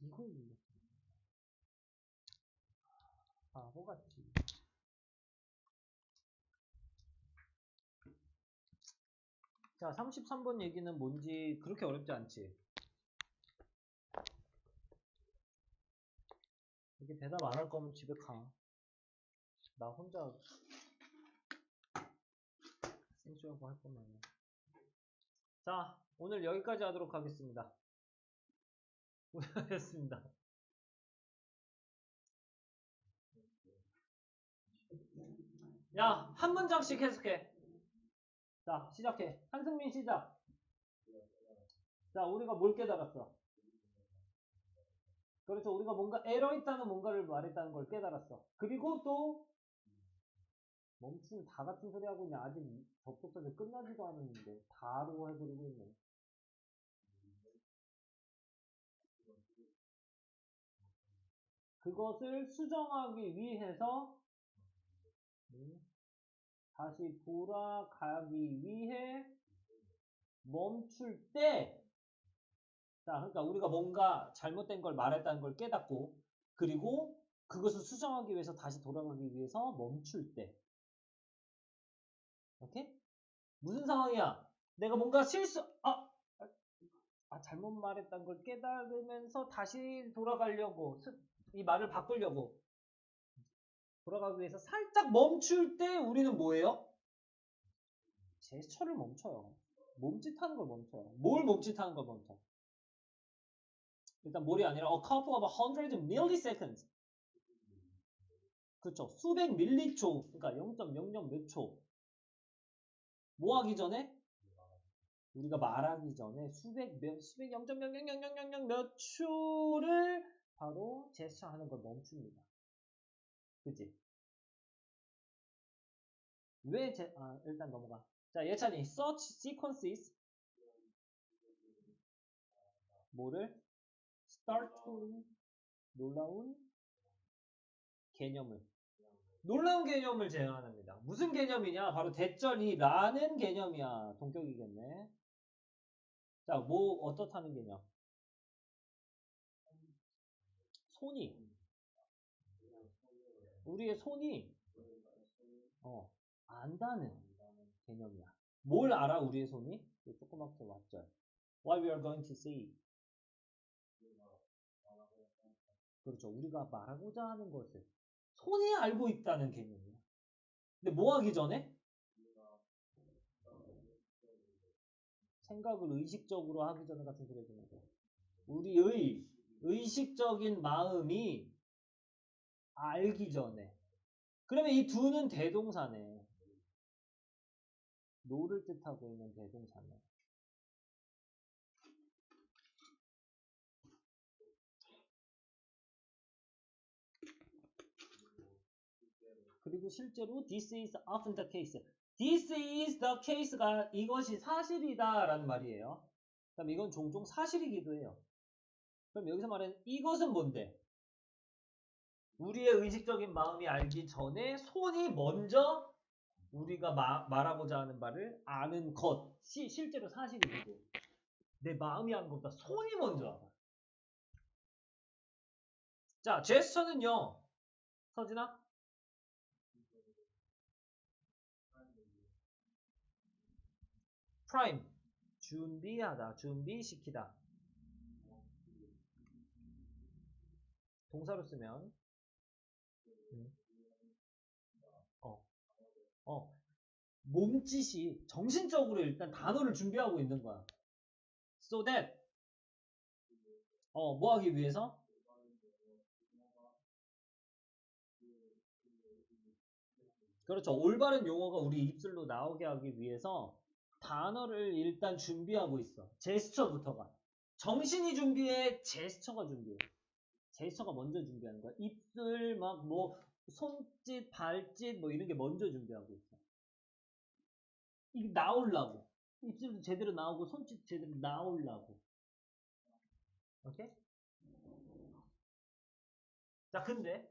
이거 바보같이. 자, 33번 얘기는 뭔지 그렇게 어렵지 않지? 이렇게 대답 안 할 거면 집에 가. 나 혼자 생쇼하고 할 거면. 자, 오늘 여기까지 하도록 하겠습니다. 고생하셨습니다. 야, 한 문장씩 해석해. 자, 시작해. 한승민 시작. 자, 우리가 뭘 깨달았어? 그렇죠. 우리가 뭔가 에러 있다는 뭔가를 말했다는 걸 깨달았어. 그리고 또 멈추면 다 같은 소리 하고 있냐. 아직 접속사를 끝나지도 않았는데 다로 해버리고 있네. 그것을 수정하기 위해서 다시 돌아가기 위해 멈출 때, 자, 그러니까 우리가 뭔가 잘못된 걸 말했다는 걸 깨닫고, 그리고 그것을 수정하기 위해서 다시 돌아가기 위해서 멈출 때. 오케이? 무슨 상황이야? 내가 뭔가 잘못 말했다는 걸 깨달으면서 다시 돌아가려고, 이 말을 바꾸려고 돌아가기 위해서 살짝 멈출 때 우리는 뭐예요? 제스처를 멈춰요. 몸짓하는 걸 멈춰요. 뭘 몸짓하는 걸 멈춰? 일단 뭘이 아니라 a couple of hundred milliseconds. 그렇죠. 수백 밀리초. 그러니까 0.00 몇 초. 뭐 하기 전에? 우리가 말하기 전에 수백 0.000000 몇 초를 바로 제스처 하는 걸 멈춥니다. 그치? 일단 넘어가. 자, 예찬이, such sequences. 뭐를? startling. 놀라운 개념을. 놀라운 개념을 제안합니다. 무슨 개념이냐? 바로 대절이라는 개념이야. 동격이겠네. 자, 뭐 어떻다는 개념? 손이. 우리의 손이 안다는 개념이야. 뭘 알아 우리의 손이? 조그맣게 왔죠. What we are going to see. 그렇죠. 우리가 말하고자 하는 것을 손이 알고 있다는 개념이야. 근데 뭐 하기 전에? 생각을 의식적으로 하기 전에 같은 소리 해주는 거야. 우리의 의식적인 마음이 알기 전에. 그러면 이 두는 대동사네. 노를 뜻하고 있는 대동사네. 그리고 실제로 this is often the case. This is the case가 이것이 사실이다 라는 말이에요. 그럼 이건 종종 사실이기도 해요. 그럼 여기서 말하는 이것은 뭔데? 우리의 의식적인 마음이 알기 전에 손이 먼저 우리가 말하고자 하는 바를 아는 것이 실제로 사실이고, 내 마음이 아는 것보다 손이 먼저 알아. 자, 제스처는요. 서진아? 프라임. 준비하다, 준비시키다. 동사로 쓰면 몸짓이 정신적으로 일단 단어를 준비하고 있는 거야. So that 뭐 하기 위해서? 그렇죠. 올바른 용어가 우리 입술로 나오게 하기 위해서 단어를 일단 준비하고 있어. 제스처부터가. 정신이 준비해, 제스처가 준비해. 제스처가 먼저 준비하는 거야. 입술 막 뭐 손짓, 발짓 뭐 이런 게 먼저 준비하고 있어. 이게 나오려고. 입술도 제대로 나오고 손짓 제대로 나오려고. 오케이? 자, 근데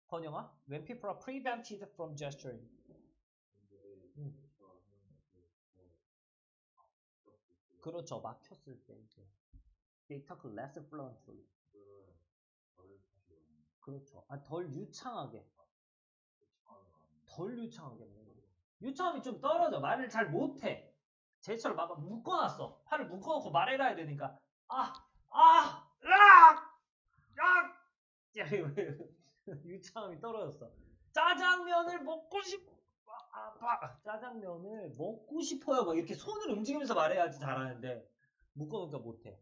번영아, when people are prevented from gesturing. 그렇죠. 막혔을 때 이제 they talk less fluently. 그렇죠. 덜 유창하게. 덜 유창하게. 유창함이 좀 떨어져. 말을 잘 못해. 제스처를 막 묶어놨어. 팔을 묶어놓고 말해라 해야 되니까. 유창함이 떨어졌어. 짜장면을 먹고 싶어. 짜장면을 먹고 싶어요. 막 이렇게 손을 움직이면서 말해야지 잘하는데 묶어놓으니까 못해.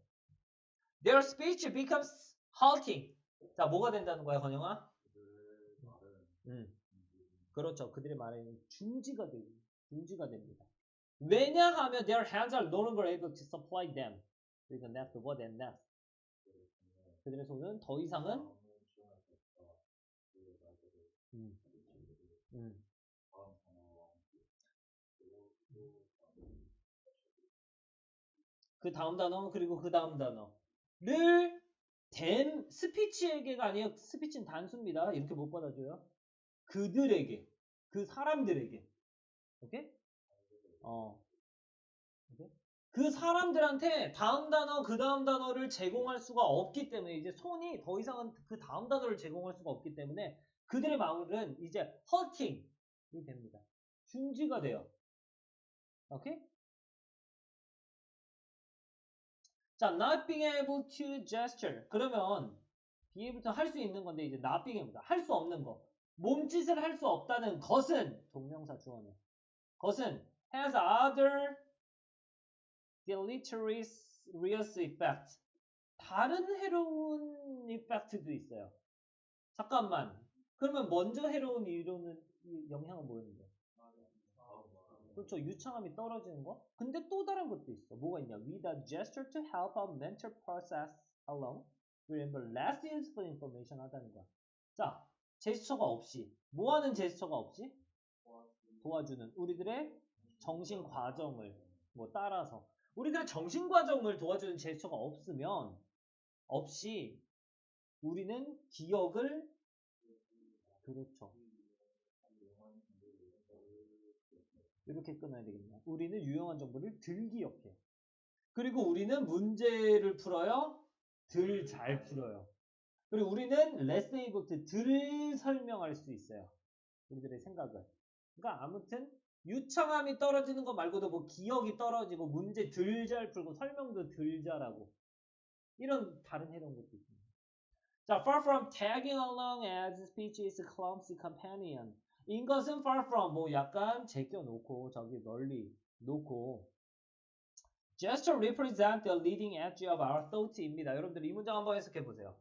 Their speech becomes halting. 자, 뭐가 된다는 거야, 건영아? 그렇죠. 그들의 말에는 중지가 됩니다. 왜냐하면 their hands are no longer able to supply them. 그러니까 next, what and next. 그들의 손은 더 이상은 그 다음 단어 그리고 그 다음 단어를 스피치에게가 아니에요. 스피치는 단수입니다. 이렇게 못 받아줘요. 그들에게, 그 사람들에게, 오케이? 오케이? 그 사람들한테 다음 단어, 그 다음 단어를 제공할 수가 없기 때문에 이제 손이 더 이상은 그 다음 단어를 제공할 수가 없기 때문에 그들의 마음은 이제 halting이 됩니다. 중지가 돼요. 오케이? 자, not being able to gesture. 그러면 be able to 할 수 있는 건데 이제 not being able to 할 수 없는 거. 몸짓을 할 수 없다는 것은 동명사 주어는 것은 has other deleterious effect. 다른 해로운 effect도 있어요. 잠깐만. 그러면 먼저 해로운 영향은 뭐였는데? 그렇죠. 유창함이 떨어지는 거. 근데 또 다른 것도 있어. 뭐가 있냐? Without gesture to help our mental process alone, remember less useful information 하다는 거야. 자, 제스처가 없이. 뭐 하는 제스처가 없이? 도와주는 우리들의 정신 과정을 따라서. 우리들의 정신 과정을 도와주는 제스처가 없이 우리는 기억을 그렇죠. 이렇게 끊어야 되겠네요. 우리는 유용한 정보를 덜 기억해요. 그리고 우리는 문제를 풀어요. 덜 잘 풀어요. 그리고 우리는 less able to 덜 설명할 수 있어요. 우리들의 생각을. 그러니까 아무튼 유창함이 떨어지는 것 말고도 뭐 기억이 떨어지고 문제 덜 잘 풀고 설명도 덜 잘하고 이런 다른 해로운 것도 있습니다. 자, far from tagging along as speech is a clumsy companion. 인것은 far from 뭐 약간 제껴놓고 저기 멀리 놓고 gesture represent the leading edge of our thought입니다. 여러분들 이 문장 한번 해석해 보세요.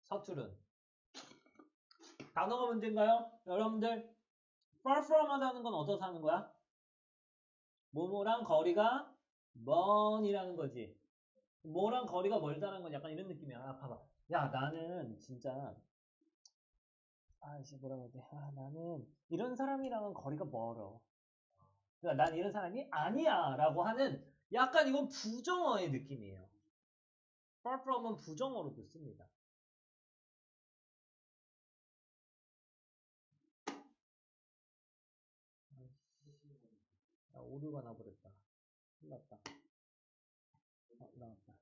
서투른 단어가 문제인가요? 여러분들 far from 하다는 건 어디서 하는 거야? 뭐뭐랑 거리가 먼이라는 거지. 뭐랑 거리가 멀다는 건 약간 이런 느낌이야. 봐봐. 야, 나는 진짜 이제 뭐라고 해야 돼? 나는 이런 사람이랑은 거리가 멀어. 그러니까 난 이런 사람이 아니야 라고 하는 약간 이건 부정어의 느낌이에요. far from은 부정어로도 씁니다. 오류가 나버렸다. 큰일 났다. 나왔다.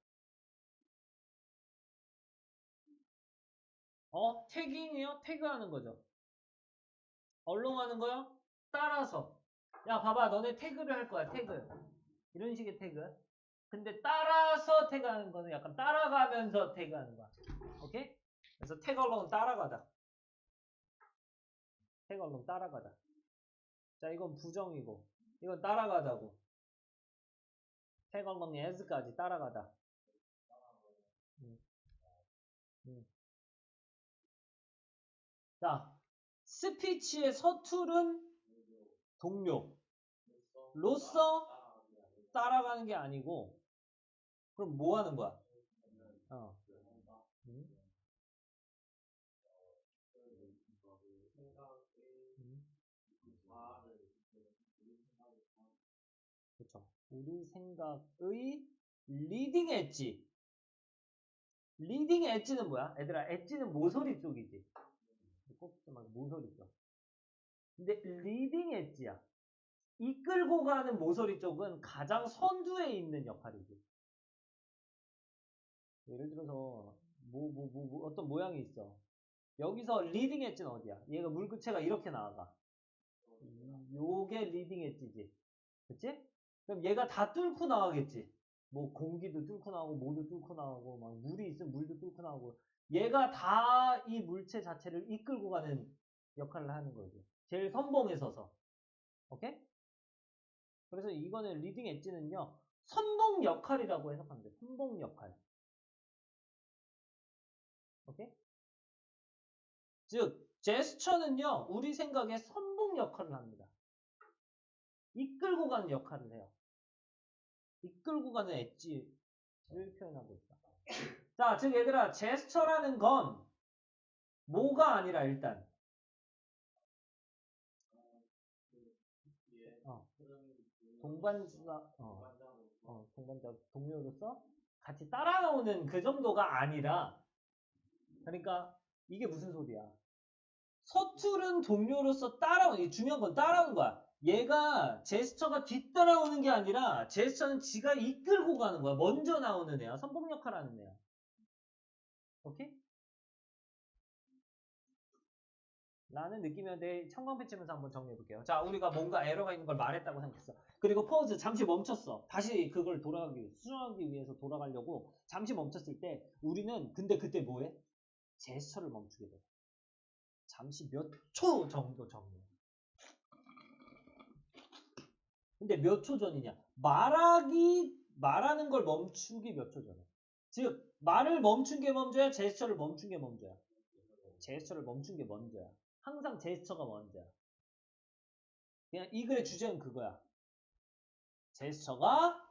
태깅이요? 태그하는 거죠. 얼롱하는 거요? 따라서. 야, 봐봐. 너네 태그를 할 거야. 태그. 이런 식의 태그. 근데 따라서 태그하는 거는 약간 따라가면서 태그하는 거야. 오케이? 그래서 태그 얼롱은 따라가다. 태그 얼롱 따라가다. 자, 이건 부정이고. 이건 따라가다고. 태그 얼롱 as까지 따라가다. 자, 스피치의 서투른 동료. 로서 따라가는 게 아니고, 그럼 뭐 하는 거야? 그렇죠. 우리 생각의 리딩 엣지. 리딩 엣지는 뭐야? 얘들아, 엣지는 모서리 쪽이지. 꼭 막 모서리 쪽. 근데 리딩 엣지야. 이끌고 가는 모서리 쪽은 가장 선두에 있는 역할이지. 예를 들어서 어떤 모양이 있어. 여기서 리딩 엣지는 어디야? 얘가 물구체가 이렇게 나아가. 요게 리딩 엣지지. 그치? 그럼 얘가 다 뚫고 나가겠지. 뭐 공기도 뚫고 나오고 뭐도 뚫고 나오고 막 물이 있으면 물도 뚫고 나오고 얘가 다 이 물체 자체를 이끌고 가는 역할을 하는 거지. 제일 선봉에 서서. 오케이? 그래서 이거는 리딩 엣지는요. 선봉 역할이라고 해석하면 돼. 선봉 역할. 오케이? 즉 제스처는요. 우리 생각에 선봉 역할을 합니다. 이끌고 가는 역할을 해요. 이끌고 가는 엣지를 표현하고 있다. 자, 즉 얘들아 제스처라는 건 뭐가 아니라 일단 동반자 동료로서 같이 따라 나오는 그 정도가 아니라 그러니까 이게 무슨 소리야? 서투른 동료로서 따라오는, 중요한 건 따라오는 거야. 얘가 제스처가 뒤따라오는 게 아니라 제스처는 지가 이끌고 가는 거야. 먼저 나오는 애야. 선봉 역할 하는 애야. 오케이? 라는 느낌이었는데 청광펜 치면서 한번 정리해볼게요. 자, 우리가 뭔가 에러가 있는 걸 말했다고 생각했어. 그리고 포즈 잠시 멈췄어. 다시 그걸 수정하기 위해서 돌아가려고 잠시 멈췄을 때 우리는 근데 그때 뭐해? 제스처를 멈추게 돼. 잠시 몇 초 정도 정리해. 근데 몇 초 전이냐? 말하는 걸 멈추기 몇 초 전에. 즉, 말을 멈춘 게 먼저야, 제스처를 멈춘 게 먼저야. 제스처를 멈춘 게 먼저야. 항상 제스처가 먼저야. 그냥 이 글의 주제는 그거야. 제스처가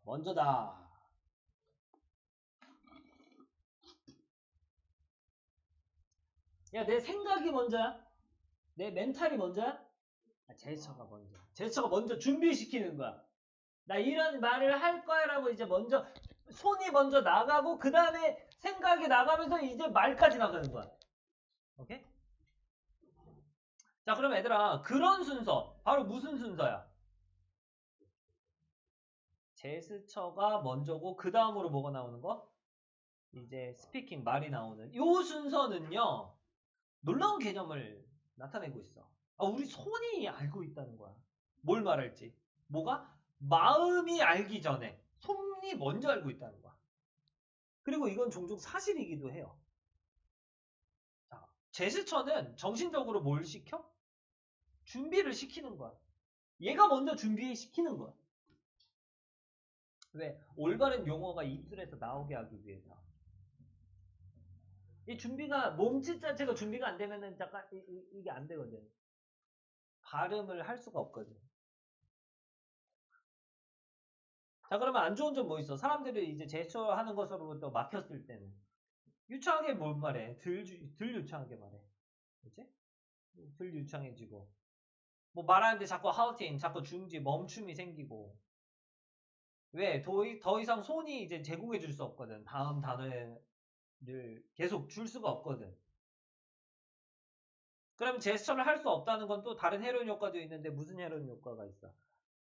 먼저다. 야, 내 생각이 먼저야? 내 멘탈이 먼저야? 제스처가 먼저야. 제스처가 먼저 준비시키는 거야. 나 이런 말을 할 거야 라고 이제 먼저 손이 먼저 나가고 그 다음에 생각이 나가면서 이제 말까지 나가는 거야. 오케이? 자, 그럼 얘들아 그런 순서 바로 무슨 순서야? 제스처가 먼저고 그 다음으로 뭐가 나오는 거? 이제 스피킹 말이 나오는 요 순서는요 놀라운 개념을 나타내고 있어. 우리 손이 알고 있다는 거야. 뭘 말할지. 뭐가? 마음이 알기 전에 손이 먼저 알고 있다는 거야. 그리고 이건 종종 사실이기도 해요. 자, 제스처는 정신적으로 뭘 시켜? 준비를 시키는 거야. 얘가 먼저 준비시키는 거야. 왜? 올바른 용어가 입술에서 나오게 하기 위해서. 이 준비가 몸짓 자체가 준비가 안 되면은 잠깐 이게 안 되거든. 발음을 할 수가 없거든. 자, 그러면 안 좋은 점 뭐 있어? 사람들이 이제 제스처 하는 것으로부터 막혔을 때는 유창하게 뭘 말해? 덜 유창하게 말해. 그치? 덜 유창해지고 뭐 말하는데 자꾸 하우팅, 자꾸 중지, 멈춤이 생기고 왜? 더 이상 손이 이제 제공해 줄 수 없거든. 다음 단어를 계속 줄 수가 없거든. 그럼 제스처를 할 수 없다는 건 또 다른 해로운 효과도 있는데 무슨 해로운 효과가 있어?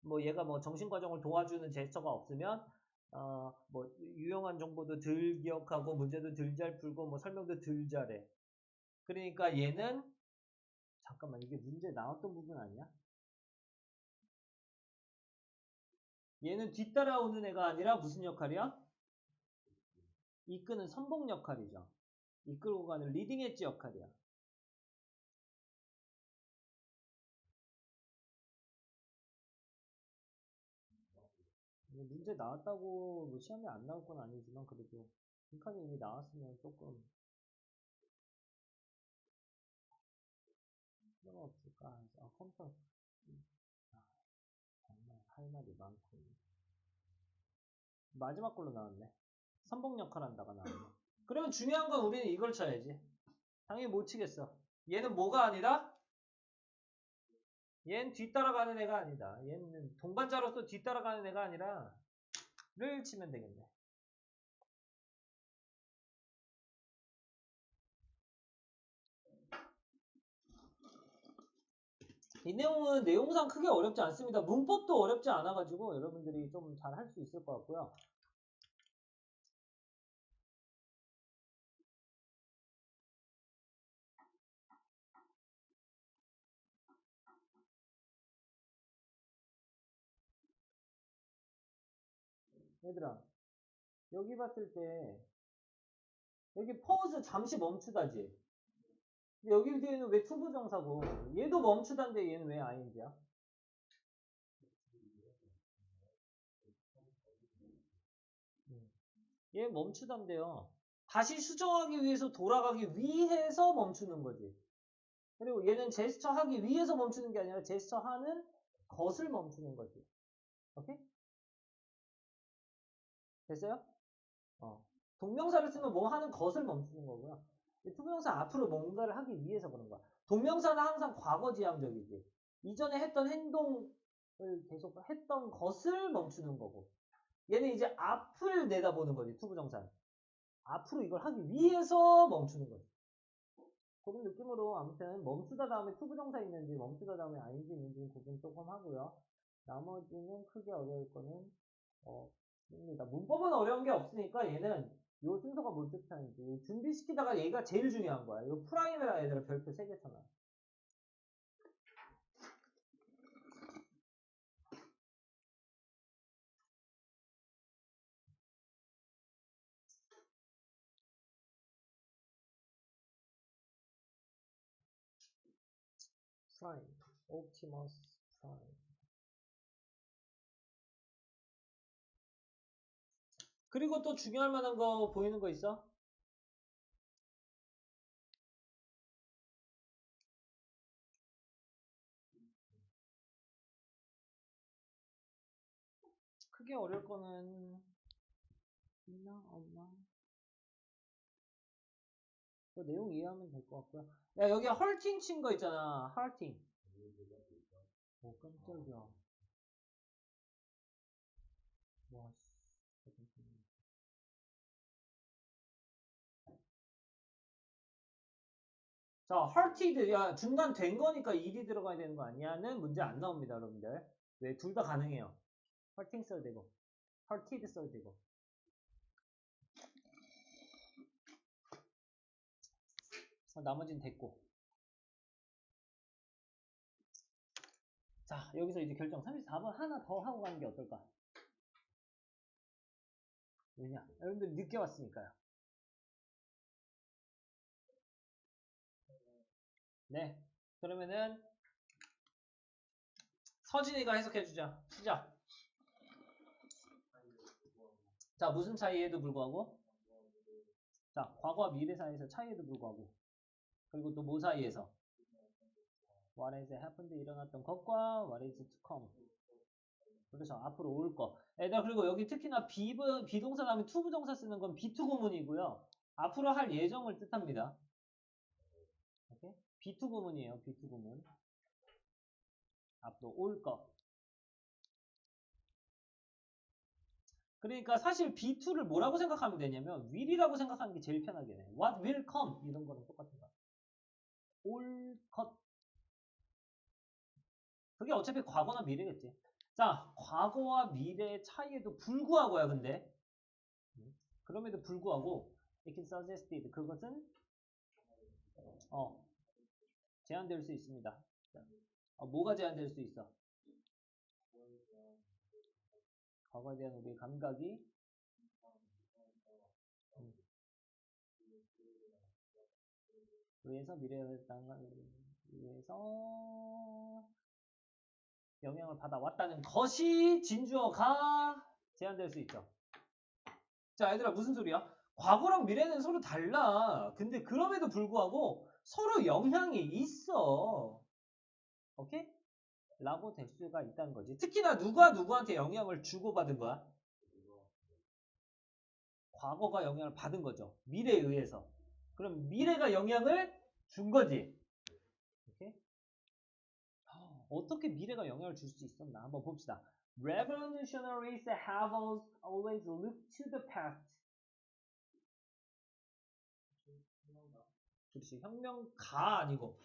뭐 얘가 뭐 정신과정을 도와주는 제스처가 없으면 뭐 유용한 정보도 덜 기억하고 문제도 덜 잘 풀고 뭐 설명도 덜 잘해. 그러니까 얘는 잠깐만 이게 문제 나왔던 부분 아니야? 얘는 뒤따라오는 애가 아니라 무슨 역할이야? 이끄는 선봉 역할이죠. 이끌고 가는 리딩 엣지 역할이야. 문제 나왔다고 뭐 시험에 안 나올 건 아니지만 그래도 빈칸이 이미 나왔으면 조금 필요가 없을까 해서 컴퓨터 정말 할 말이 많고 마지막 걸로 나왔네. 선봉 역할 한다가 나왔네. 그러면 중요한 건 우리는 이걸 쳐야지. 당연히 못 치겠어. 얘는 뭐가 아니다? 얘는 뒤따라가는 애가 아니다. 얘는 동반자로서 뒤따라가는 애가 아니라 를 치면 되겠네. 이 내용은 내용상 크게 어렵지 않습니다. 문법도 어렵지 않아가지고 여러분들이 좀 잘 할 수 있을 것 같고요. 얘들아, 여기 봤을 때 여기 pause 잠시 멈추다지. 근데 여기 뒤에는 왜 투부정사고 얘도 멈추다인데 얘는 왜 ing야? 얘 멈추다인데요. 다시 수정하기 위해서 돌아가기 위해서 멈추는 거지. 그리고 얘는 제스처 하기 위해서 멈추는 게 아니라 제스처 하는 것을 멈추는 거지. 오케이? 됐어요? 동명사를 쓰면 뭐 하는 것을 멈추는 거고요. 투부정사 앞으로 뭔가를 하기 위해서 그런 거야. 동명사는 항상 과거 지향적이지. 이전에 했던 행동을 계속 했던 것을 멈추는 거고. 얘는 이제 앞을 내다보는 거지, 투부정사는. 앞으로 이걸 하기 위해서 멈추는 거지. 그런 느낌으로 아무튼 멈추다 다음에 투부정사 있는지 멈추다 다음에 ing 있는지 구분 조금 하고요. 나머지는 크게 어려울 거는 입니다. 문법은 어려운 게 없으니까 얘는 요 순서가 뭔 뜻하는지 준비시키다가 얘가 제일 중요한 거야. 요 프라임이라 얘들아 별표 3개 쳐놔. 프라임, 옵티머스 프라임. 그리고 또 중요할 만한 거 보이는 거 있어? 크게 어려울 거는 있나 없나? 그 내용 이해하면 될 것 같고요. 야 여기 헐팅 친 거 있잖아. 헐팅. 깜짝이야. 와, 자, 헐티드, 야, 중간 된 거니까 일이 들어가야 되는 거 아니야는 문제 안 나옵니다, 여러분들. 왜? 둘 다 가능해요. 헐팅 써도 되고, 헐티드 써도 되고. 나머지는 됐고. 자, 여기서 이제 결정. 34번 하나 더 하고 가는 게 어떨까? 왜냐? 여러분들 늦게 왔으니까요. 네. 그러면은, 서진이가 해석해주자. 시작. 자, 무슨 차이에도 불구하고? 자, 과거와 미래 사이에서 차이에도 불구하고. 그리고 또 뭐 사이에서? What has happened 일어났던 것과 what is to come. 그래서 앞으로 올 거. 얘들아 그리고 여기 특히나 비동사 다음에 투부정사 쓰는 건 비투 구문이고요. 앞으로 할 예정을 뜻합니다. 오케이? 비투 구문이에요. 비투 구문. 앞으로 올 거. 그러니까 사실 B2를 뭐라고 생각하면 되냐면 will이라고 생각하는 게 제일 편하게 해. What will come 이런 거랑 똑같은 거야. 올 것. 그게 어차피 과거나 미래겠지. 자, 과거와 미래의 차이에도 불구하고야 근데 그럼에도 불구하고 it can suggested 그것은 제한될 수 있습니다. 뭐가 제한될 수 있어? 과거에 대한 우리의 감각이 위해서 미래에 위해서 영향을 받아왔다는 것이 진주어가 제한될 수 있죠. 자, 얘들아 무슨 소리야? 과거랑 미래는 서로 달라. 근데 그럼에도 불구하고 서로 영향이 있어. 오케이? 라고 될 수가 있다는 거지. 특히나 누가 누구한테 영향을 주고받은 거야? 과거가 영향을 받은 거죠. 미래에 의해서. 그럼 미래가 영향을 준 거지. 오케이? 어떻게 미래가 영향을 줄 수 있었나? 한번 봅시다. Revolutionaries have always looked to the past. 그렇지. 혁명가 아니고.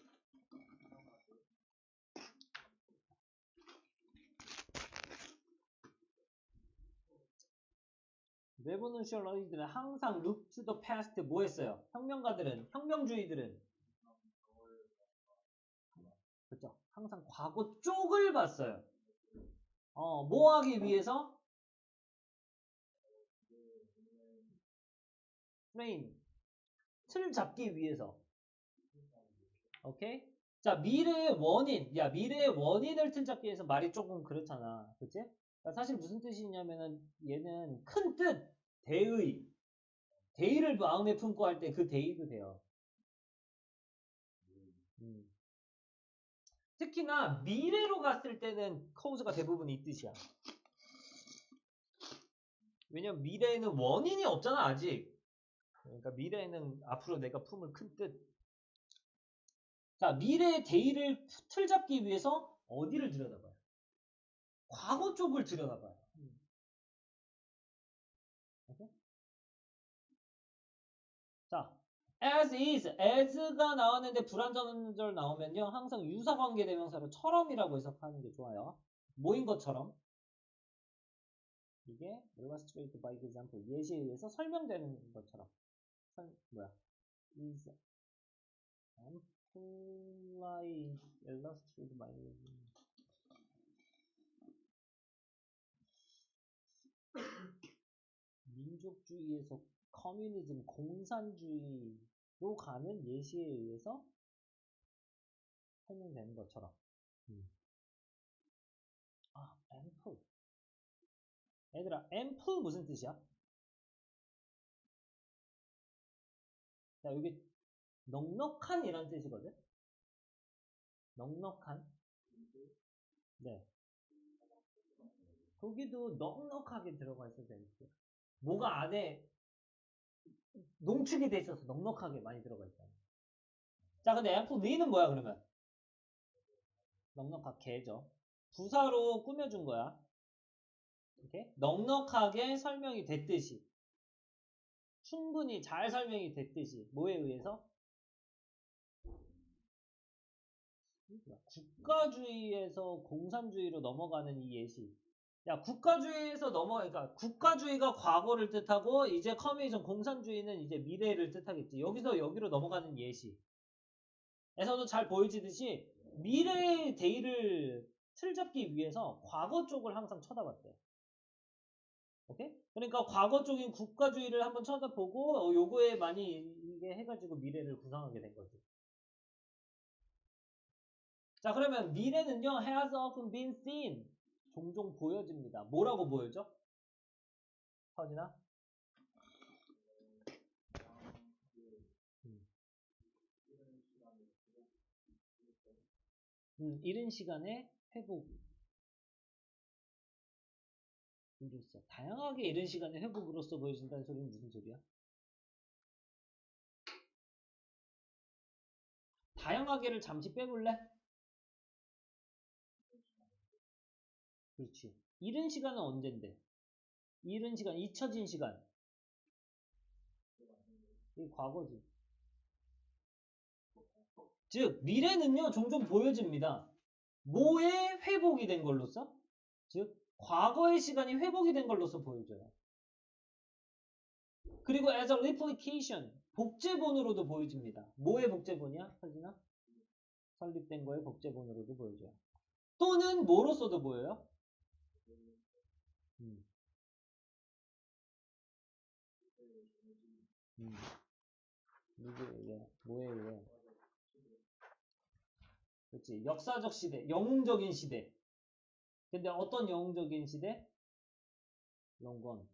레보누셜러리들은 항상 look to the past 뭐 했어요? 혁명주의들은 그렇죠. 항상 과거 쪽을 봤어요. 뭐 하기 위해서? 프레임, 틀 잡기 위해서. 오케이? 자, 미래의 원인을 틀 잡기 위해서 말이 조금 그렇잖아. 그치? 그러니까 사실 무슨 뜻이냐면은 얘는 큰 뜻, 대의를 마음에 품고 할 때 그 대의도 돼요. 특히나 미래로 갔을 때는 cause가 대부분 이 뜻이야. 왜냐면 미래에는 원인이 없잖아, 아직. 그러니까 미래에는 앞으로 내가 품을 큰 뜻. 자, 미래의 대의를 틀잡기 위해서 어디를 들여다봐요? 과거 쪽을 들여다봐요. 오케이? 자, as가 나왔는데 불완전절 나오면요. 항상 유사관계 대명사로 처럼이라고 해석하는 게 좋아요. 뭐인 것처럼. 이게 illustrated by example, 예시에 의해서 설명되는 것처럼. is amply illustrated by 민족주의에서 커뮤니즘, 공산주의로 가는 예시에 의해서 설명되는 것처럼. ample. 얘들아, ample 무슨 뜻이야? 자, 여기 넉넉한이란 뜻이거든? 넉넉한. 네. 거기도 넉넉하게 들어가 있어도 되는데. 뭐가 안에 농축이 돼 있어서 넉넉하게 많이 들어가 있잖아. 자, 근데 ample는 뭐야, 그러면? 넉넉하게죠. 부사로 꾸며준 거야. 이렇게 넉넉하게 설명이 됐듯이, 충분히 잘 설명이 됐듯이, 뭐에 의해서? 국가주의에서 공산주의로 넘어가는 이 예시. 야, 국가주의에서 그러니까 국가주의가 과거를 뜻하고 이제 커뮤니즘 공산주의는 이제 미래를 뜻하겠지. 여기서 여기로 넘어가는 예시. 에서도 잘 보여지듯이 미래의 대의를 틀잡기 위해서 과거 쪽을 항상 쳐다봤대. 오케이? 그러니까 과거 쪽인 국가주의를 한번 쳐다보고 요거에 많이 이게 해가지고 미래를 구상하게 된 거지. 자, 그러면 미래는요, has often been seen. 종종 보여집니다. 뭐라고 보여져? 서진아? 이른 시간에 회복. 이로써 다양하게 이른 시간에 회복으로써 보여진다는 소리는 무슨 소리야? 다양하게를 잠시 빼볼래? 그렇지. 이른 시간은 언젠데? 이른 시간, 잊혀진 시간. 이게 과거지. 즉, 미래는요, 종종 보여집니다. 뭐에 회복이 된 걸로써? 즉, 과거의 시간이 회복이 된 걸로써 보여져요. 그리고 as a replication, 복제본으로도 보여집니다. 뭐의 복제본이야, 서진아? 설립된 거의 복제본으로도 보여줘요. 또는 뭐로써도 보여요? 누구에 의해? 뭐에 의해? 그렇지. 역사적 시대, 영웅적인 시대. 근데 어떤 영웅적인 시대? 롱건.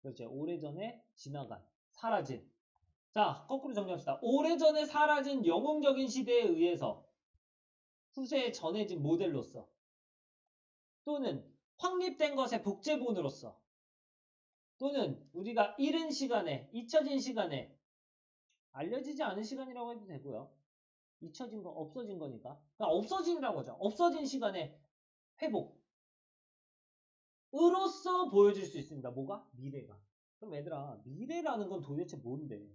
그렇죠. 오래전에 지나간, 사라진. 자, 거꾸로 정리합시다. 오래전에 사라진 영웅적인 시대에 의해서 후세에 전해진 모델로서 또는 확립된 것의 복제본으로서 또는 우리가 잃은 시간에, 잊혀진 시간에 알려지지 않은 시간이라고 해도 되고요. 잊혀진 거, 없어진 거니까. 그러니까 없어진이라고 하죠. 없어진 시간에 회복. 으로써 보여질 수 있습니다. 뭐가? 미래가. 그럼 얘들아, 미래라는 건 도대체 뭔데?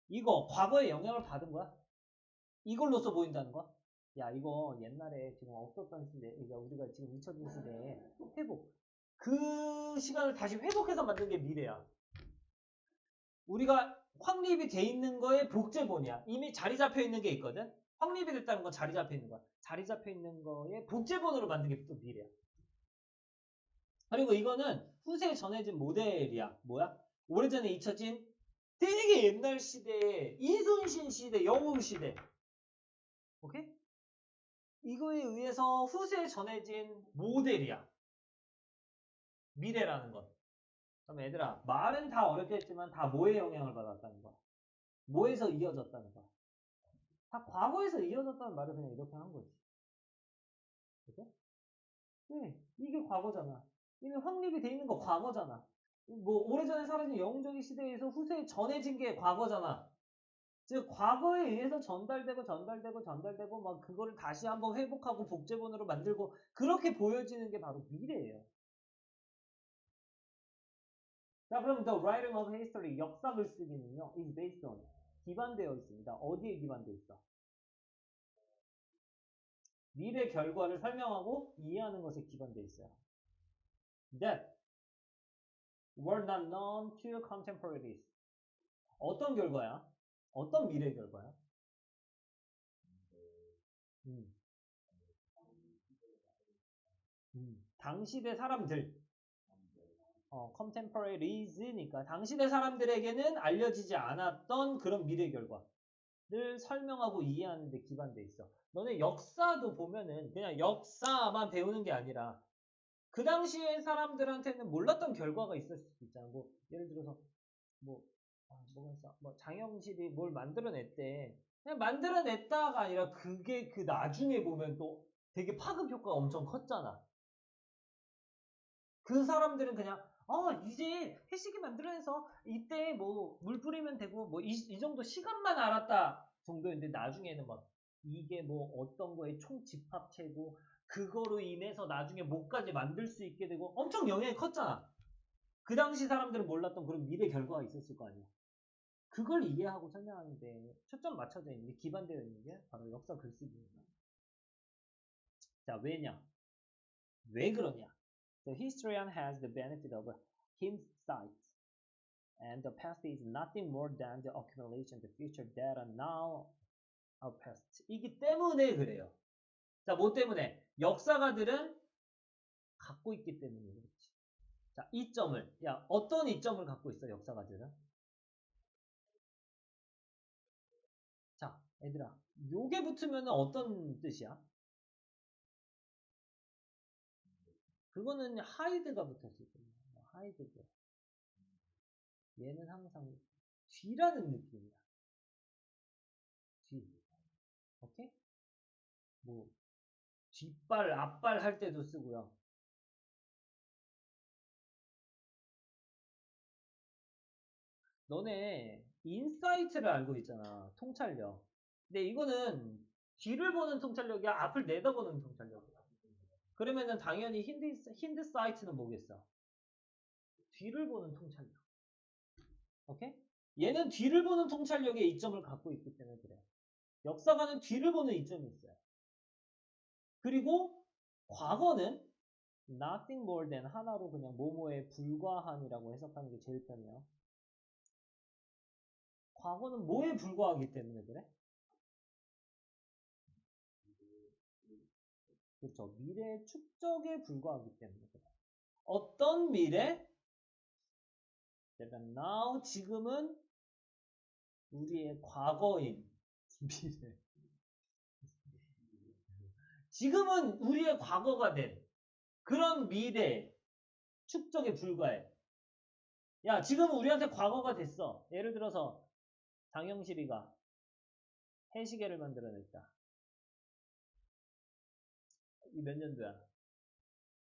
이거 과거에 영향을 받은 거야? 이걸로써 보인다는 거야? 야, 이거 옛날에 지금 없었던 시대, 그러니까 우리가 지금 잊혀진 시대에 회복. 그 시간을 다시 회복해서 만든 게 미래야. 우리가 확립이 돼 있는 거에 복제본이야. 이미 자리 잡혀 있는 게 있거든? 확립이 됐다는 건 자리 잡혀 있는 거야. 자리 잡혀 있는 거에 복제본으로 만든 게 또 미래야. 그리고 이거는 후세에 전해진 모델이야. 뭐야? 오래전에 잊혀진 되게 옛날 시대에 이순신 시대, 영웅 시대. 오케이? 이거에 의해서 후세에 전해진 모델이야. 미래라는 건. 그럼 얘들아, 말은 다 어렵게 했지만 다 뭐에 영향을 받았다는 거야? 뭐에서 이어졌다는 거야? 다 과거에서 이어졌다는 말을 그냥 이렇게 한 거지. 그죠? 네, 이게 과거잖아. 이미 확립이 돼 있는 거 과거잖아. 뭐 오래전에 사라진 영웅적인 시대에서 후세에 전해진 게 과거잖아. 즉 과거에 의해서 전달되고 막 그거를 다시 한번 회복하고 복제본으로 만들고 그렇게 보여지는 게 바로 미래예요. 자, 그럼 the writing of history, 역사 글쓰기는요, is based on, 기반되어 있습니다. 어디에 기반되어 있어? 미래 결과를 설명하고 이해하는 것에 기반되어 있어요. That were not known to contemporaries. 어떤 결과야? 어떤 미래 결과야? 음. 당시대 사람들, contemporaries니까 당시대 사람들에게는 알려지지 않았던 그런 미래 결과를 설명하고 이해하는 데 기반돼 있어. 너네 역사도 보면은 그냥 역사만 배우는 게 아니라 그 당시에 사람들한테는 몰랐던 결과가 있을 수도 있잖아. 뭐 예를 들어서 뭐 뭐가 있어? 뭐 장영실이 뭘 만들어냈대. 그냥 만들어냈다가 아니라 그게 그 나중에 보면 또 되게 파급 효과가 엄청 컸잖아. 그 사람들은 그냥 이제 회식이 만들어내서 이때 뭐 물 뿌리면 되고 뭐 이 정도 시간만 알았다 정도인데 나중에는 막 이게 뭐 어떤 거의 총 집합체고 그거로 인해서 나중에 뭐까지 만들 수 있게 되고 엄청 영향이 컸잖아. 그 당시 사람들은 몰랐던 그런 미래 결과가 있었을 거 아니야. 그걸 이해하고 설명하는데 초점 맞춰져 있는 게 기반되어 있는 게 바로 역사 글쓰기입니다. 자, 왜냐? 왜 그러냐? The historian has the benefit of hindsight, and the past is nothing more than the accumulation of the future data now of past. 이기 때문에 그래요. 자, 뭐 때문에? 역사가들은 갖고 있기 때문에 그렇지. 자, 이점을. 야, 어떤 이점을 갖고 있어, 역사가들은? 자, 얘들아, 요게 붙으면 어떤 뜻이야? 그거는 하이드가 붙었을 거예요. 하이드가. 얘는 항상 뒤라는 느낌이야. 뒤. 오케이? 뭐 뒷발, 앞발 할 때도 쓰고요. 너네 인사이트를 알고 있잖아. 통찰력. 근데 이거는 뒤를 보는 통찰력이야? 앞을 내다보는 통찰력이야? 그러면은 당연히 힌드 사이트는 뭐겠어? 뒤를 보는 통찰력. 오케이? 얘는 뒤를 보는 통찰력의 이점을 갖고 있기 때문에 그래. 역사가는 뒤를 보는 이점이 있어요. 그리고 과거는 nothing more than 하나로 그냥 뭐뭐에 불과한이라고 해석하는 게 제일 편해요. 과거는 뭐에 불과하기 때문에 그래? 그렇죠. 미래의 축적에 불과하기 때문에 그래. 어떤 미래? 내가 now 지금은 우리의 과거인 미래. 지금은 우리의 과거가 된 그런 미래 축적에 불과해. 야, 지금은 우리한테 과거가 됐어. 예를 들어서 장영실이가 해시계를 만들어냈다. 이 몇 년도야?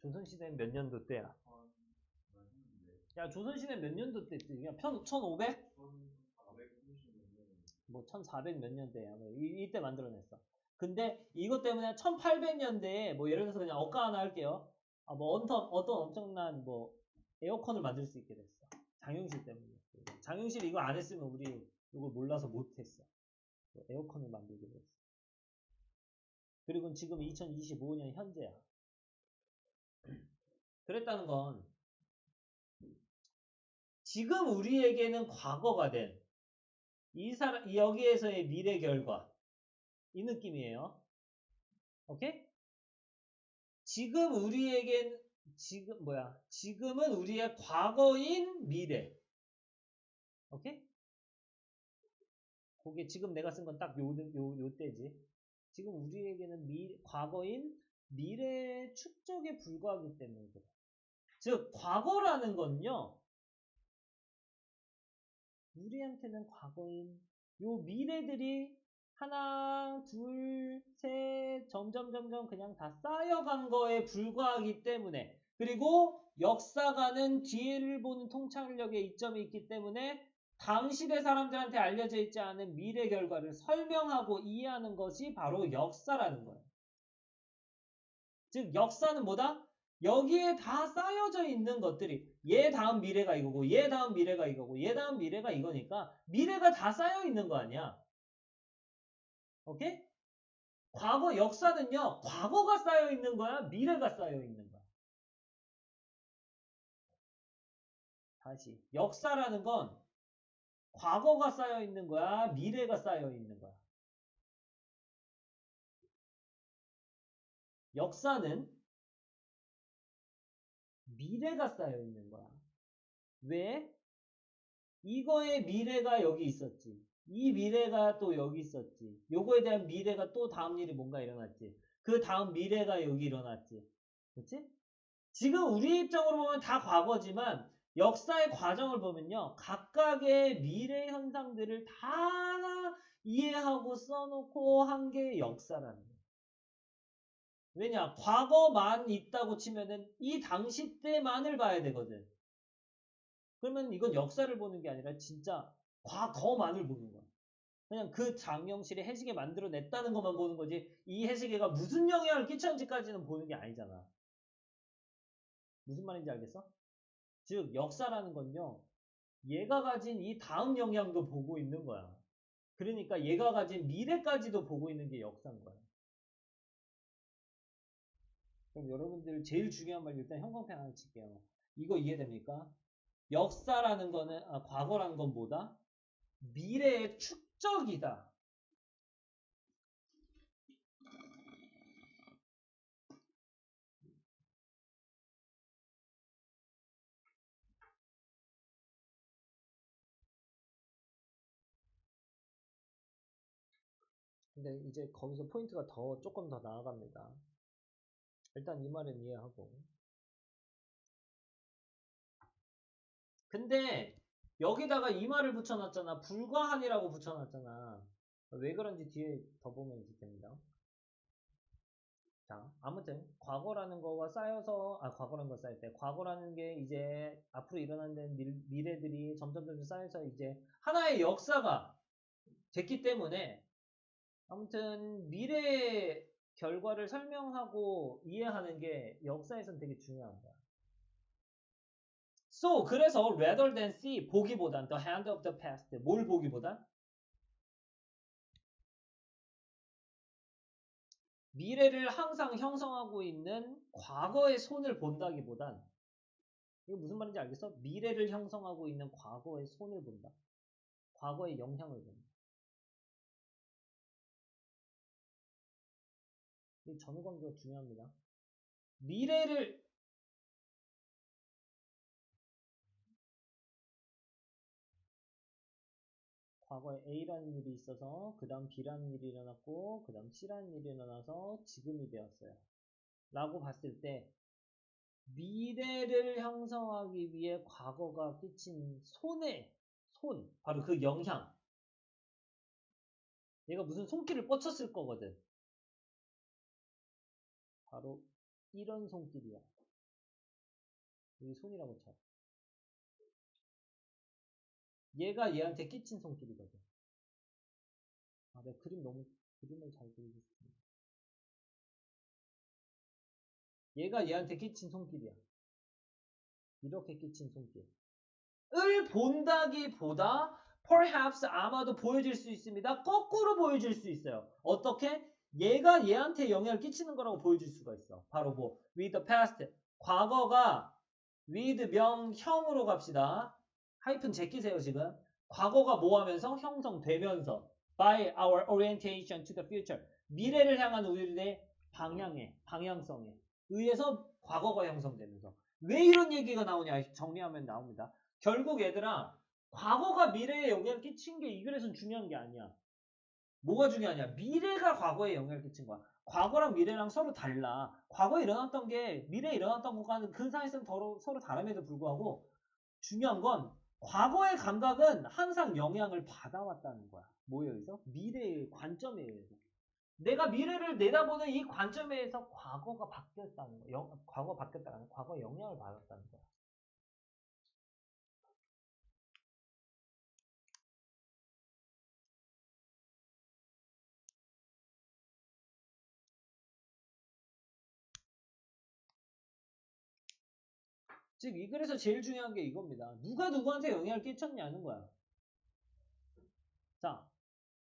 조선시대는 몇 년도 때야? 야, 조선시대 몇 년도 때지? 그냥 1500? 뭐 1400 몇 년대야. 뭐 이때 만들어냈어. 근데 이것 때문에 1800년대에 뭐 예를 들어서 그냥 억가 하나 할게요. 뭐 어떤 엄청난 뭐 에어컨을 만들 수 있게 됐어. 장영실 때문에. 장영실이 이거 안 했으면 우리 이걸 몰라서 못했어. 에어컨을 만들게 됐어. 그리고 지금 2025년 현재야. 그랬다는 건 지금 우리에게는 과거가 된 여기에서의 미래 결과 이 느낌이에요. 오케이? 지금은 우리의 과거인 미래. 오케이? 그게 지금 내가 쓴 건 딱 요 때지. 지금 우리에게는 과거인 미래의 축적에 불과하기 때문에 그래. 즉, 과거라는 건요, 우리한테는 과거인 요 미래들이 하나, 둘, 셋, 점점 그냥 다 쌓여간 거에 불과하기 때문에, 그리고 역사가는 뒤를 보는 통찰력에 이점이 있기 때문에 당시대 사람들한테 알려져 있지 않은 미래 결과를 설명하고 이해하는 것이 바로 역사라는 거예요. 즉 역사는 뭐다? 여기에 다 쌓여져 있는 것들이 얘 다음 미래가 이거고 얘 다음 미래가 이거고 얘 다음 미래가 이거니까 미래가 다 쌓여 있는 거 아니야. 오케이? 역사는요, 과거가 쌓여 있는 거야, 미래가 쌓여 있는 거야. 다시. 역사라는 건 과거가 쌓여 있는 거야, 미래가 쌓여 있는 거야. 역사는 미래가 쌓여 있는 거야. 왜? 이거의 미래가 여기 있었지. 이 미래가 또 여기 있었지. 요거에 대한 미래가 또 다음 일이 뭔가 일어났지. 그 다음 미래가 여기 일어났지. 그치? 지금 우리 입장으로 보면 다 과거지만 역사의 과정을 보면요. 각각의 미래 현상들을 다 이해하고 써놓고 한 게 역사라는 거예요. 왜냐? 과거만 있다고 치면은 이 당시 때만을 봐야 되거든. 그러면 이건 역사를 보는 게 아니라 진짜 과거만을 보는 거야. 그냥 그 장영실이 해시계 만들어냈다는 것만 보는 거지 이 해시계가 무슨 영향을 끼쳤는지까지는 보는 게 아니잖아. 무슨 말인지 알겠어? 즉 역사라는 건요. 얘가 가진 이 다음 영향도 보고 있는 거야. 그러니까 얘가 가진 미래까지도 보고 있는 게 역사인 거야. 그럼 여러분들 제일 중요한 말 일단 형광펜 하나 칠게요. 이거 이해됩니까? 역사라는 거는 과거라는 건 뭐다? 미래의 축적이다. 근데 이제 거기서 포인트가 조금 더 나아갑니다. 일단 이 말은 이해하고. 근데 여기다가 이 말을 붙여놨잖아. 불과한이라고 붙여놨잖아. 왜 그런지 뒤에 더 보면 이제 됩니다. 자, 아무튼 과거라는 거가 쌓여서 과거라는 거 쌓일 때 과거라는 게 이제 앞으로 일어나는 미래들이 점점 쌓여서 이제 하나의 역사가 됐기 때문에 아무튼 미래의 결과를 설명하고 이해하는 게 역사에선 되게 중요한 거야. So, 그래서 rather than see, 보기보단 the hand of the past, 뭘 보기보단? 미래를 항상 형성하고 있는 과거의 손을 본다기보단 이거 무슨 말인지 알겠어? 미래를 형성하고 있는 과거의 손을 본다. 과거의 영향을 본다. 이 전후관계가 중요합니다. 미래를 과거에 A라는 일이 있어서 그 다음 B라는 일이 일어났고 그 다음 C라는 일이 일어나서 지금이 되었어요. 라고 봤을 때 미래를 형성하기 위해 과거가 끼친 손, 바로 그 영향. 얘가 무슨 손길을 뻗쳤을 거거든. 바로 이런 손길이야. 여기 손이라고 쳐. 얘가 얘한테 끼친 손길이거든. 내가 그림을 잘 그리고 싶은데. 얘가 얘한테 끼친 손길이야. 이렇게 끼친 손길. 을 본다기보다 perhaps 아마도 보여질 수 있습니다. 거꾸로 보여질 수 있어요. 어떻게? 얘가 얘한테 영향을 끼치는 거라고 보여줄 수가 있어. 바로 뭐 with the past 과거가 with 명형으로 갑시다. 하이픈 제끼세요 지금. 과거가 뭐 하면서 형성되면서 by our orientation to the future 미래를 향한 우리의 방향성에 의해서 과거가 형성되면서 왜 이런 얘기가 나오냐 정리하면 나옵니다. 결국 얘들아 과거가 미래에 영향을 끼친 게 이 글에서는 중요한 게 아니야. 뭐가 중요하냐? 미래가 과거에 영향을 끼친 거야. 과거랑 미래랑 서로 달라. 과거에 일어났던 게 미래에 일어났던 것과는 근사에서는 서로 다름에도 불구하고 중요한 건 과거의 감각은 항상 영향을 받아왔다는 거야. 뭐에 의해서? 미래의 관점에 의해서. 내가 미래를 내다보는 이 관점에 의해서 과거가 바뀌었다는 거야. 과거가 바뀌었다가 아니라 과거에 영향을 받았다는 거야. 즉, 이 글에서 제일 중요한 게 이겁니다. 누가 누구한테 영향을 끼쳤냐는 거야. 자,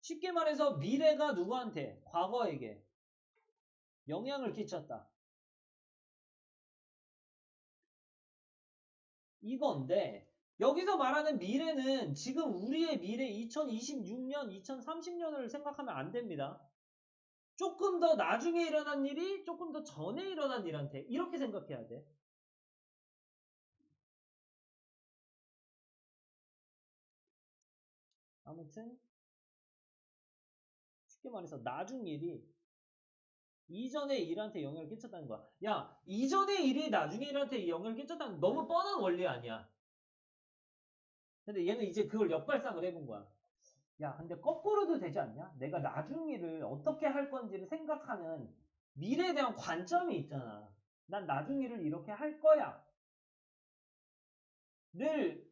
쉽게 말해서 미래가 누구한테, 과거에게 영향을 끼쳤다. 이건데, 여기서 말하는 미래는 지금 우리의 미래 2026년, 2030년을 생각하면 안 됩니다. 조금 더 나중에 일어난 일이 조금 더 전에 일어난 일한테 이렇게 생각해야 돼. 아무튼 쉽게 말해서 나중 일이 이전의 일한테 영향을 끼쳤다는 거야. 야, 이전의 일이 나중의 일한테 영향을 끼쳤다는 너무 뻔한 원리 아니야. 근데 얘는 이제 그걸 역발상을 해본 거야. 야, 근데 거꾸로도 되지 않냐? 내가 나중 일을 어떻게 할 건지를 생각하는 미래에 대한 관점이 있잖아. 난 나중 일을 이렇게 할 거야. 를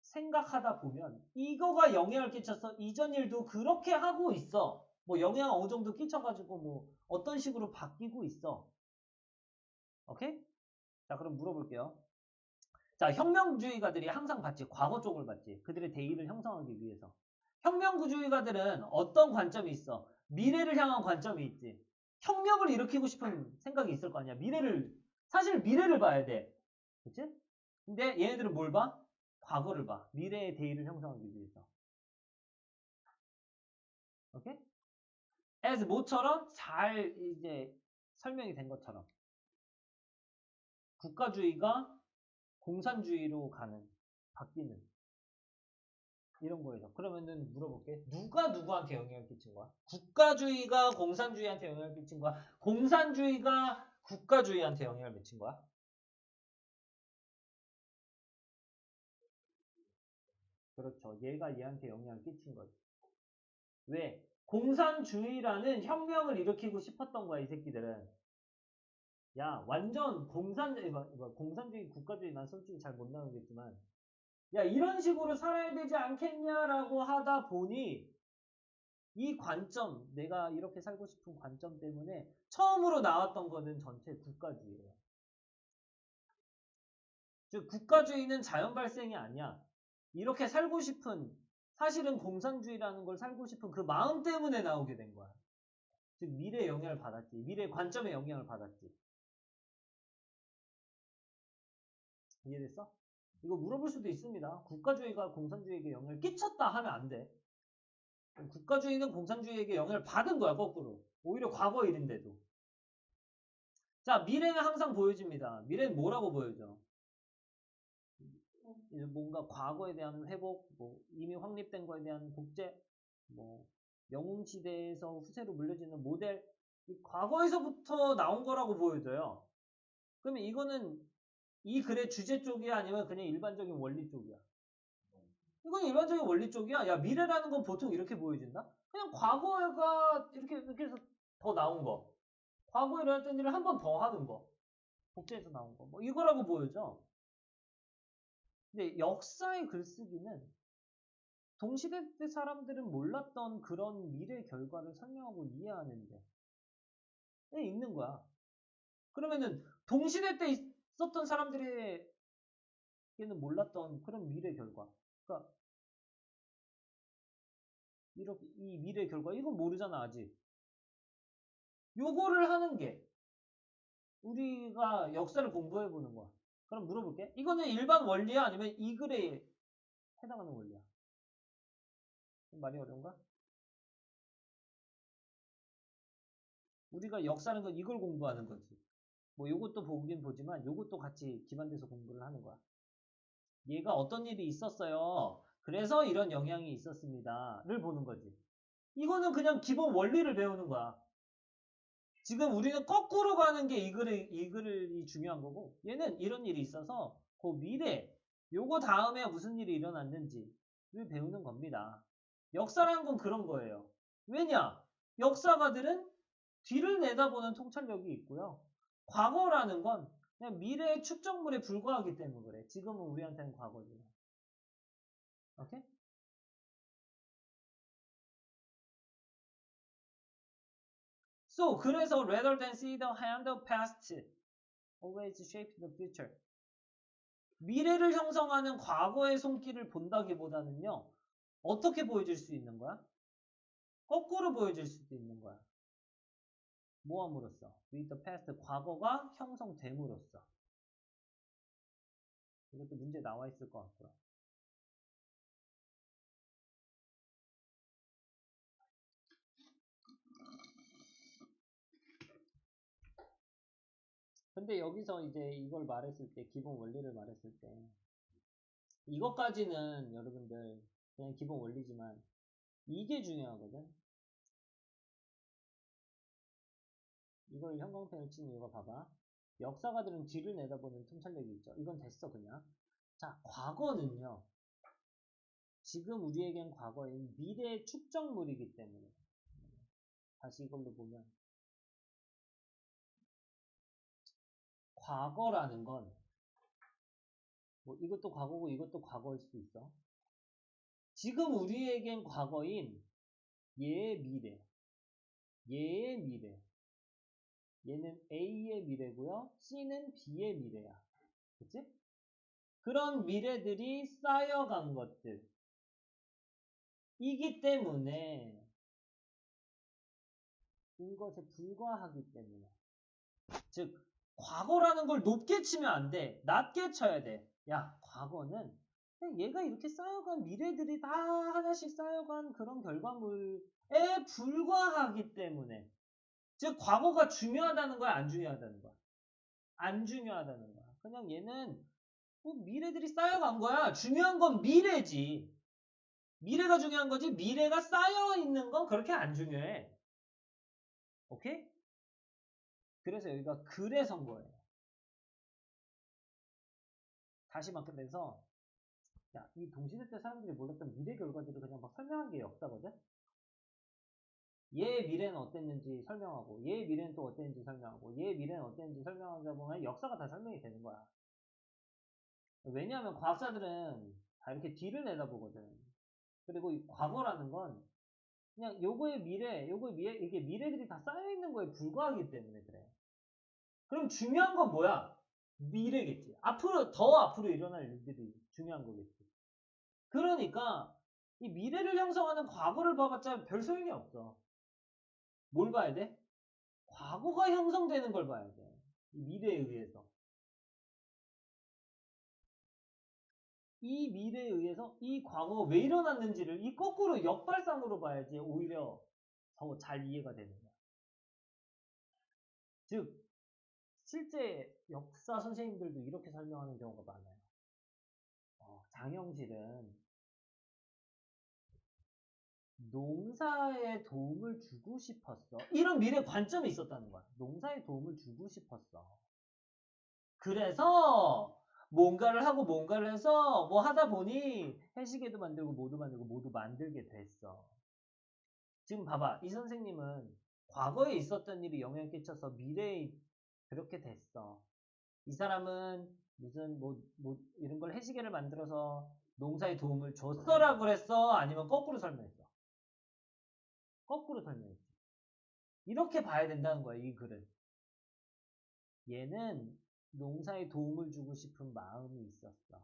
생각하다 보면 이거가 영향을 끼쳐서 이전 일도 그렇게 하고 있어. 뭐 영향 어느 정도 끼쳐가지고 뭐 어떤 식으로 바뀌고 있어. 오케이? 자, 그럼 물어볼게요. 자, 혁명주의가들이 항상 봤지. 과거 쪽을 봤지. 그들의 대의를 형성하기 위해서. 혁명주의가들은 어떤 관점이 있어? 미래를 향한 관점이 있지. 혁명을 일으키고 싶은 생각이 있을 거 아니야. 사실 미래를 봐야 돼. 그치? 근데 얘네들은 뭘 봐? 과거를 봐. 미래의 대의를 형성하기 위해서. 오케이? as 뭐처럼 잘 이제 설명이 된 것처럼. 국가주의가 공산주의로 바뀌는 이런 거에서. 그러면은 물어볼게. 누가 누구한테 영향을 끼친 거야? 국가주의가 공산주의한테 영향을 끼친 거야? 공산주의가 국가주의한테 영향을 미친 거야? 그렇죠. 얘가 얘한테 영향을 끼친 거지. 왜? 공산주의라는 혁명을 일으키고 싶었던 거야, 이 새끼들은. 야, 완전 공산주의, 국가주의 난 솔직히 잘 못 나누겠지만 야, 이런 식으로 살아야 되지 않겠냐라고 하다 보니 이 관점, 내가 이렇게 살고 싶은 관점 때문에 처음으로 나왔던 거는 전체 국가주의예요. 즉, 국가주의는 자연 발생이 아니야. 이렇게 살고 싶은, 사실은 공산주의라는 걸 살고 싶은 그 마음 때문에 나오게 된 거야. 즉, 미래의 영향을 받았지. 미래의 관점에 영향을 받았지. 이해됐어? 이거 물어볼 수도 있습니다. 국가주의가 공산주의에게 영향을 끼쳤다 하면 안 돼. 국가주의는 공산주의에게 영향을 받은 거야, 거꾸로. 오히려 과거 일인데도. 자, 미래는 항상 보여집니다. 미래는 뭐라고 보여져? 이제 뭔가 과거에 대한 회복, 뭐 이미 확립된 거에 대한 복제, 뭐 영웅시대에서 후세로 물려지는 모델, 이 과거에서부터 나온 거라고 보여져요. 그러면 이거는 이 글의 주제 쪽이야 아니면 그냥 일반적인 원리 쪽이야? 이건 일반적인 원리 쪽이야. 야, 미래라는 건 보통 이렇게 보여진다? 그냥 과거가 이렇게 해서 더 나온 거. 과거에 일어났던 일을 한 번 더 하는 거. 복제해서 나온 거. 뭐 이거라고 보여져. 근데 역사의 글쓰기는 동시대 때 사람들은 몰랐던 그런 미래 결과를 설명하고 이해하는 데 있는 거야. 그러면은 동시대 때 있었던 사람들에게는 몰랐던 그런 미래 결과. 그러니까 이렇게 이 미래 결과 이건 모르잖아 아직. 요거를 하는 게 우리가 역사를 공부해 보는 거야. 그럼 물어볼게. 이거는 일반 원리야? 아니면 이 글에 해당하는 원리야? 말이 어려운가? 우리가 역사는 건 이걸 공부하는 거지. 뭐 요것도 보긴 보지만 요것도 같이 기반돼서 공부를 하는 거야. 얘가 어떤 일이 있었어요. 그래서 이런 영향이 있었습니다.를 보는 거지. 이거는 그냥 기본 원리를 배우는 거야. 지금 우리는 거꾸로 가는 게 이 글이 중요한 거고, 얘는 이런 일이 있어서 그 미래, 요거 다음에 무슨 일이 일어났는지를 배우는 겁니다. 역사라는 건 그런 거예요. 왜냐? 역사가들은 뒤를 내다보는 통찰력이 있고요. 과거라는 건 그냥 미래의 축적물에 불과하기 때문에 그래. 지금은 우리한테는 과거지. 오케이? So, 그래서 rather than see the hand of past, always shape the future. 미래를 형성하는 과거의 손길을 본다기보다는요. 어떻게 보여질 수 있는 거야? 거꾸로 보여질 수도 있는 거야. 뭐함으로써? with the past, 과거가 형성됨으로써. 이것도 문제 나와 있을 것 같고요. 근데 여기서 이제 이걸 말했을 때, 기본 원리를 말했을 때, 이것까지는 여러분들 그냥 기본 원리지만, 이게 중요하거든. 이걸 형광펜을 친 이유가 봐봐. 역사가들은 뒤를 내다보는 통찰력이 있죠. 이건 됐어, 그냥. 자, 과거는요. 지금 우리에겐 과거인 미래의 축적물이기 때문에. 다시 이걸로 보면. 과거라는 건, 뭐 이것도 과거고 이것도 과거일 수 있어. 지금 우리에겐 과거인 얘의 미래. 얘의 미래. 얘는 A의 미래고요. C는 B의 미래야. 그치? 그런 미래들이 쌓여간 것들. 이기 때문에 이것에 불과하기 때문에. 즉, 과거라는 걸 높게 치면 안 돼. 낮게 쳐야 돼. 야, 과거는 그냥 얘가 이렇게 쌓여간 미래들이 다 하나씩 쌓여간 그런 결과물에 불과하기 때문에. 즉, 과거가 중요하다는 거야, 안 중요하다는 거야? 안 중요하다는 거야. 그냥 얘는 뭐 미래들이 쌓여간 거야. 중요한 건 미래지. 미래가 중요한 거지 미래가 쌓여 있는 건 그렇게 안 중요해. 오케이? 그래서 여기가 글의 선거예요. 다시 말해서 야, 이 동시대 때 사람들이 몰랐던 미래 결과들을 그냥 막 설명한 게 역사거든? 얘의 미래는 어땠는지 설명하고 얘의 미래는 또 어땠는지 설명하고 얘의 미래는 어땠는지 설명하다 보면 역사가 다 설명이 되는 거야. 왜냐하면 과학자들은 다 이렇게 뒤를 내다보거든. 그리고 이 과거라는 건 그냥 요거의 미래, 이게 미래들이 다 쌓여있는 거에 불과하기 때문에 그래. 그럼 중요한 건 뭐야? 미래겠지. 더 앞으로 일어날 일들이 중요한 거겠지. 그러니까, 이 미래를 형성하는 과거를 봐봤자 별 소용이 없어. 뭘 봐야 돼? 과거가 형성되는 걸 봐야 돼. 이 미래에 의해서. 이 미래에 의해서 이 과거가 왜 일어났는지를 이 거꾸로 역발상으로 봐야지 오히려 더 잘 이해가 되는 거야. 즉, 실제 역사 선생님들도 이렇게 설명하는 경우가 많아요. 장영실은 농사에 도움을 주고 싶었어. 이런 미래 관점이 있었다는 거야. 농사에 도움을 주고 싶었어. 그래서 뭔가를 하고 뭔가를 해서 뭐 하다 보니 해시계도 만들고 모두 만들고 모두 만들게 됐어. 지금 봐봐. 이 선생님은 과거에 있었던 일이 영향을 끼쳐서 미래에 그렇게 됐어. 이 사람은 무슨 뭐 이런 걸 해시계를 만들어서 농사에 도움을 줬어라고 그랬어? 아니면 거꾸로 설명했어? 거꾸로 설명했지. 이렇게 봐야 된다는 거야, 이 글은. 얘는 농사에 도움을 주고 싶은 마음이 있었어.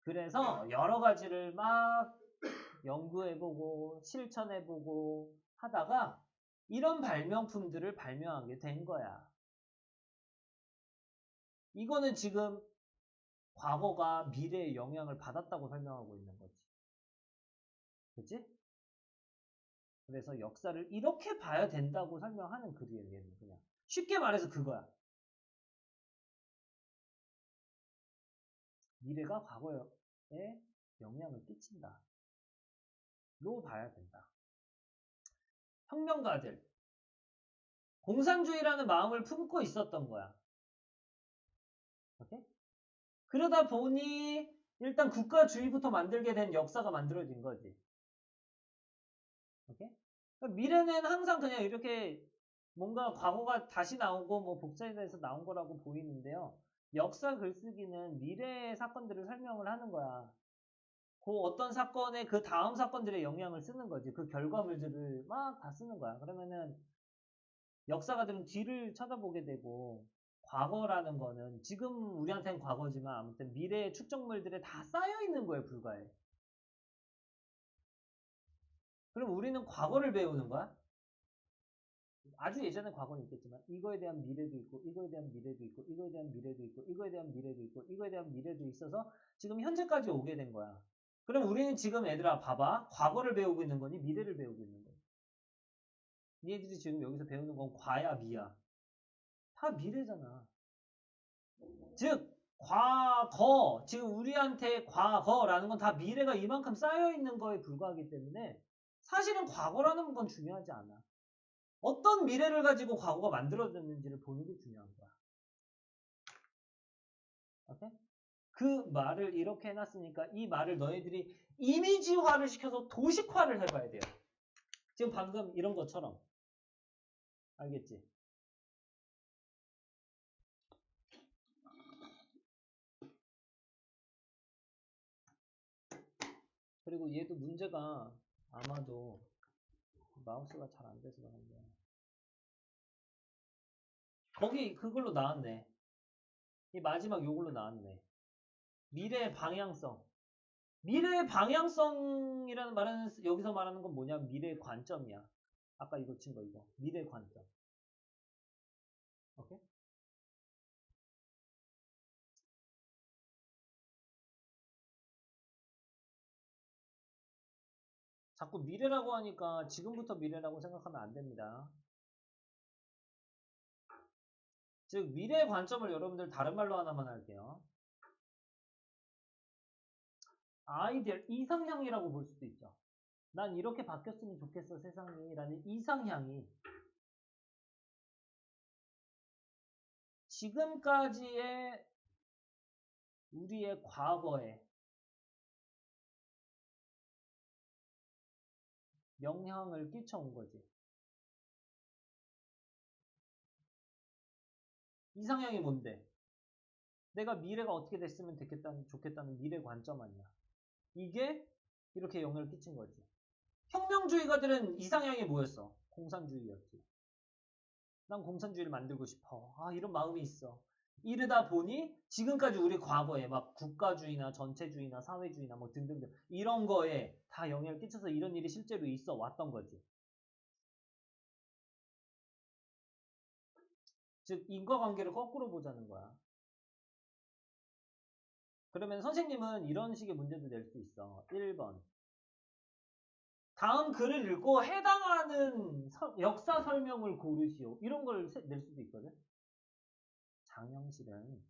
그래서 여러 가지를 막 연구해보고 실천해보고 하다가 이런 발명품들을 발명하게 된 거야. 이거는 지금 과거가 미래에 영향을 받았다고 설명하고 있는 거지. 그치? 그래서 역사를 이렇게 봐야 된다고 설명하는 글이에요, 얘는 그냥. 쉽게 말해서 그거야. 미래가 과거에 영향을 끼친다. 로 봐야 된다. 혁명가들. 공산주의라는 마음을 품고 있었던 거야. 오케이? 그러다 보니 일단 국가주의부터 만들게 된 역사가 만들어진 거지. 오케이? 그러니까 미래는 항상 그냥 이렇게 뭔가 과거가 다시 나오고 뭐 복사해서 나온 거라고 보이는데요. 역사 글쓰기는 미래의 사건들을 설명을 하는 거야. 그 어떤 사건에 그 다음 사건들의 영향을 쓰는 거지. 그 결과물들을 막 다 쓰는 거야. 그러면은 역사가들은 뒤를 쳐다보게 되고 과거라는 거는 지금 우리한테는 과거지만 아무튼 미래의 축적물들에 다 쌓여 있는 거에 불과해. 그럼 우리는 과거를 배우는 거야? 아주 예전에 과거는 있겠지만 이거에 대한 미래도 있고 이거에 대한 미래도 있고 이거에 대한 미래도 있고 이거에 대한 미래도 있고 이거에 대한 미래도 있어서 지금 현재까지 오게 된 거야. 그럼 우리는 지금 애들아 봐봐. 과거를 배우고 있는 거니 미래를 배우고 있는 거니. 니네들이 지금 여기서 배우는 건 과야 미야. 다 미래잖아. 즉 과거 지금 우리한테 과거라는 건 다 미래가 이만큼 쌓여있는 거에 불과하기 때문에 사실은 과거라는 건 중요하지 않아. 어떤 미래를 가지고 과거가 만들어졌는지를 보는 게 중요한 거야. 오케이? 그 말을 이렇게 해놨으니까 이 말을 너희들이 이미지화를 시켜서 도식화를 해봐야 돼요. 지금 방금 이런 것처럼. 알겠지? 그리고 얘도 문제가 아마도 마우스가 잘 안 돼서 그런데 거기 그걸로 나왔네. 이 마지막 요걸로 나왔네. 미래의 방향성. 미래의 방향성이라는 말은 여기서 말하는 건 뭐냐? 미래의 관점이야. 아까 이거 친 거 이거. 미래의 관점. 오케이? 자꾸 미래라고 하니까 지금부터 미래라고 생각하면 안 됩니다. 즉 미래의 관점을 여러분들 다른 말로 하나만 할게요. 아이디얼 이상향이라고 볼 수도 있죠. 난 이렇게 바뀌었으면 좋겠어 세상이 라는 이상향이 지금까지의 우리의 과거에 영향을 끼쳐온 거지. 이상향이 뭔데? 내가 미래가 어떻게 됐으면 좋겠다는 미래 관점 아니야. 이게 이렇게 영향을 끼친 거지. 혁명주의가들은 이상향이 뭐였어? 공산주의였지. 난 공산주의를 만들고 싶어. 아, 이런 마음이 있어. 이러다 보니 지금까지 우리 과거에 막 국가주의나 전체주의나 사회주의나 뭐 등등등 이런 거에 다 영향을 끼쳐서 이런 일이 실제로 있어 왔던 거지. 즉 인과관계를 거꾸로 보자는 거야. 그러면 선생님은 이런 식의 문제도 낼 수 있어. 1번. 다음 글을 읽고 해당하는 역사 설명을 고르시오. 이런 걸 낼 수도 있거든. 장영실은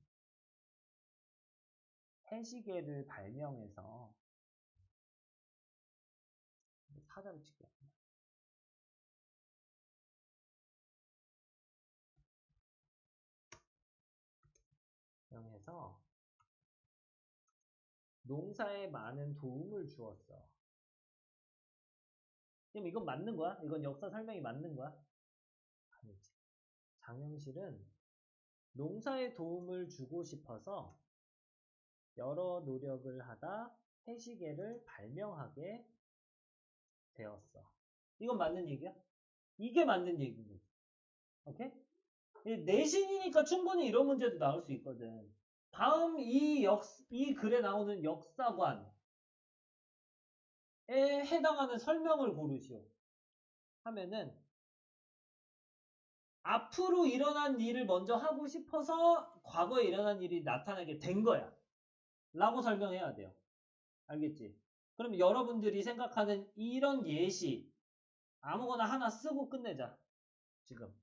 해시계를 발명해서 사자를 칠게요. 발명해서 농사에 많은 도움을 주었어. 그럼 이건 맞는 거야? 이건 역사 설명이 맞는 거야? 아니지. 장영실은 농사에 도움을 주고 싶어서 여러 노력을 하다 해시계를 발명하게 되었어. 이건 맞는 얘기야? 이게 맞는 얘기인 거지. 오케이? 내신이니까 충분히 이런 문제도 나올 수 있거든. 다음 이 글에 나오는 역사관에 해당하는 설명을 고르시오. 하면은 앞으로 일어난 일을 먼저 하고 싶어서 과거에 일어난 일이 나타나게 된 거야. 라고 설명해야 돼요. 알겠지? 그럼 여러분들이 생각하는 이런 예시 아무거나 하나 쓰고 끝내자. 지금.